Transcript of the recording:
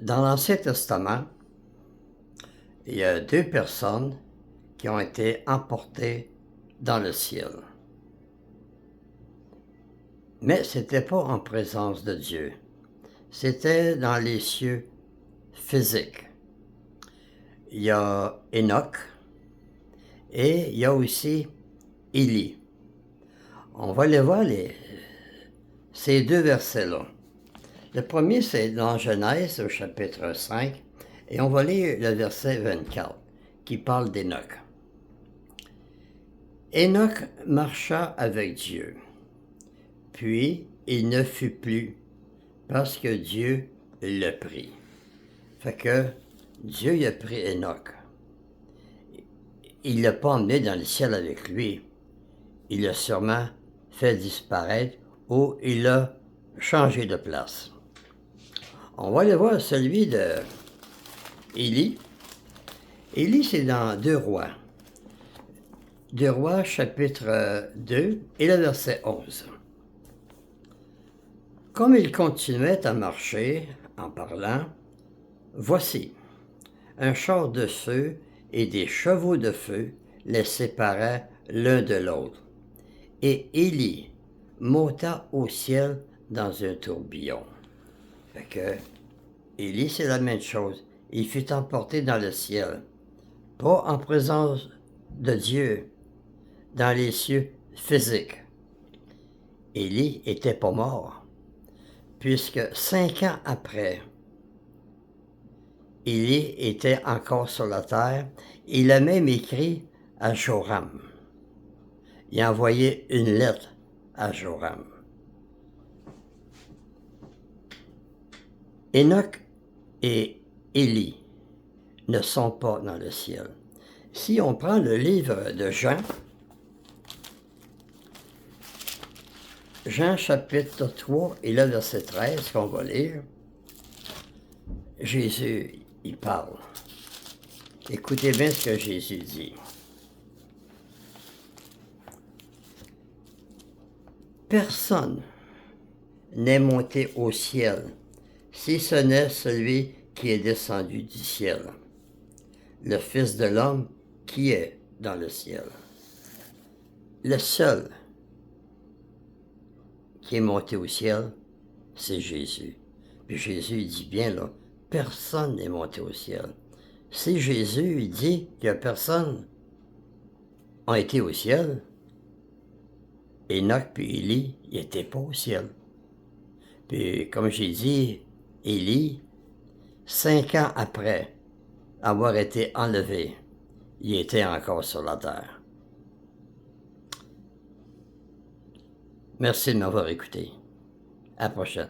Dans l'Ancien Testament, il y a deux personnes qui ont été emportées dans le ciel. Mais ce n'était pas en présence de Dieu. C'était dans les cieux physiques. Il y a Enoch et il y a aussi Élie. On va aller voir ces deux versets-là. Le premier, c'est dans Genèse au chapitre 5, et on va lire le verset 24, qui parle d'Enoch. Enoch marcha avec Dieu, puis il ne fut plus, parce que Dieu le prit. Fait que Dieu y a pris Enoch. Il ne l'a pas emmené dans le ciel avec lui. Il l'a sûrement fait disparaître ou il l'a changé de place. On va aller voir celui de Élie. Élie, c'est dans 2 Rois. 2 Rois, chapitre 2, et le verset 11. Comme il continuait à marcher, en parlant, voici, un char de feu et des chevaux de feu les séparaient l'un de l'autre. Et Élie monta au ciel dans un tourbillon. Fait que Élie, c'est la même chose. Il fut emporté dans le ciel, pas en présence de Dieu, dans les cieux physiques. Élie n'était pas mort, puisque 5 ans après, Élie était encore sur la terre. Il a même écrit à Joram. Il a envoyé une lettre à Joram. Enoch et Élie ne sont pas dans le ciel. Si on prend le livre de Jean, Jean chapitre 3 et le verset 13 qu'on va lire, Jésus, il parle. Écoutez bien ce que Jésus dit. Personne n'est monté au ciel, si ce n'est celui qui est descendu du ciel, le Fils de l'homme qui est dans le ciel. Le seul qui est monté au ciel, c'est Jésus. Puis Jésus dit bien là, personne n'est monté au ciel. Si Jésus dit que personne n'a été au ciel, Enoch puis Élie, ils n'étaient pas au ciel. Puis comme j'ai dit, Élie, 5 ans après avoir été enlevé, il était encore sur la terre. Merci de m'avoir écouté. À la prochaine.